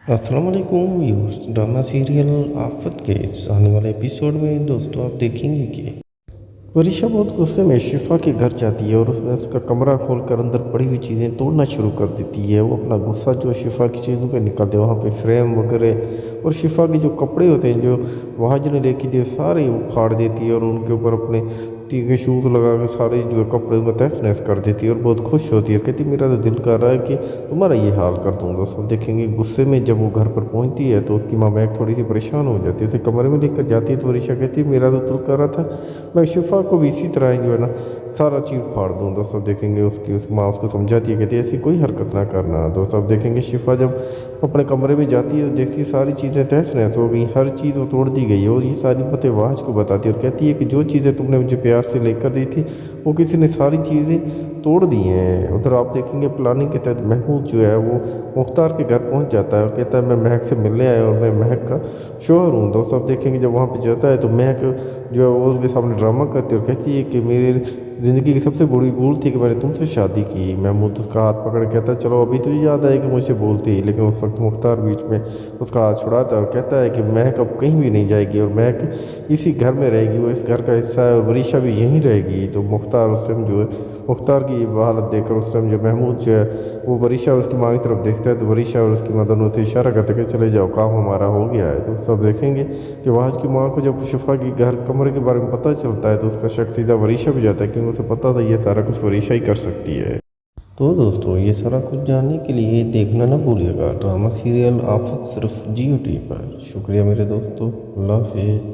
अस्सलाम वालेकुम viewers. Drama serial आफत के इस आने वाले एपिसोड में दोस्तों आप देखेंगे कि वरिशा बहुत गुस्से में शिफा के घर जाती है और उसमें उसका कमरा खोलकर अंदर पड़ी हुई चीज़ें तोड़ना शुरू कर देती है। वो अपना गुस्सा जो शिफा की चीज़ों पे निकालते हैं, वहाँ पे फ्रेम वगैरह और शिफा के जो कपड़े होते हैं जो महाजन ने लेके दिए सारे वो फाड़ देती है और उनके ऊपर अपने के शूज़ लगा के सारे जो है कपड़े को तहस नहस कर देती है और बहुत खुश होती है। कहती मेरा तो दिल कर रहा है कि तुम्हारा ये हाल कर दूँ। दोस्तों देखेंगे गुस्से में जब वो घर पर पहुंचती है तो उसकी माँ महक थोड़ी सी परेशान हो जाती है, उसे कमरे में लेकर जाती है तो वरिशा कहती है मेरा तो दिल कर रहा था मैं शिफा को भी इसी तरह जो है ना सारा चीज़ फाड़ दूँ। दोस्तों देखेंगे उसकी माँ उसको समझाती है, कहती है ऐसी कोई हरकत ना करना। दोस्तों अब देखेंगे शिफा जब अपने कमरे में जाती है तो देखती है सारी चीज़ें तहस नहस हो गई, हर चीज़ वो तोड़ दी गई है और ये सारी बातें वाज को बताती है और कहती है कि जो चीज़ें तुमने मुझे प्यार से लेकर दी थी वो किसी ने सारी चीज़ें तोड़ दी हैं। उधर आप देखेंगे प्लानिंग के तहत महमूद जो है वो मुख्तार के घर पहुंच जाता है और कहता है मैं महक से मिलने आया और मैं महक का शोहर हूँ। दोस्तों आप देखेंगे जब वहाँ पे जाता है तो महक जो है वो उनके सामने ड्रामा करती है और कहती है कि मेरी ज़िंदगी की सबसे बड़ी भूल थी कि मैंने तुमसे शादी की। महमूद उसका हाथ पकड़ के कहता है चलो अभी तुझे याद आए कि मुझसे बोलती, लेकिन उस वक्त मुख्तार बीच में उसका हाथ छुड़ाता है और कहता है कि महक अब कहीं भी नहीं जाएगी और महक इसी घर में रहेगी, वो इस घर का हिस्सा है और वरिशा भी यहीं रहेगी। तो मुख्तार उस टाइम जो है मुख्तार की हालत देखकर उस टाइम जो महमूद जो है वो वरिशा उसकी माँ की तरफ देखता है तो वरिशा और उसकी माँ दोनों से इशारा करते कि चले जाओ काम हमारा हो गया है। तो सब देखेंगे कि वहाज की माँ को जब शिफा की घर कमरे के बारे में पता चलता है तो उसका शक सीधा वरिशा भी जाता है क्योंकि उसे पता था ये सारा कुछ वरिशा ही कर सकती है। तो दोस्तों ये सारा कुछ जानने के लिए देखना ना भूलिएगा ड्रामा सीरियल आफत सिर्फ जियो टी पर। शुक्रिया मेरे दोस्तों, अल्लाह हाफिज़।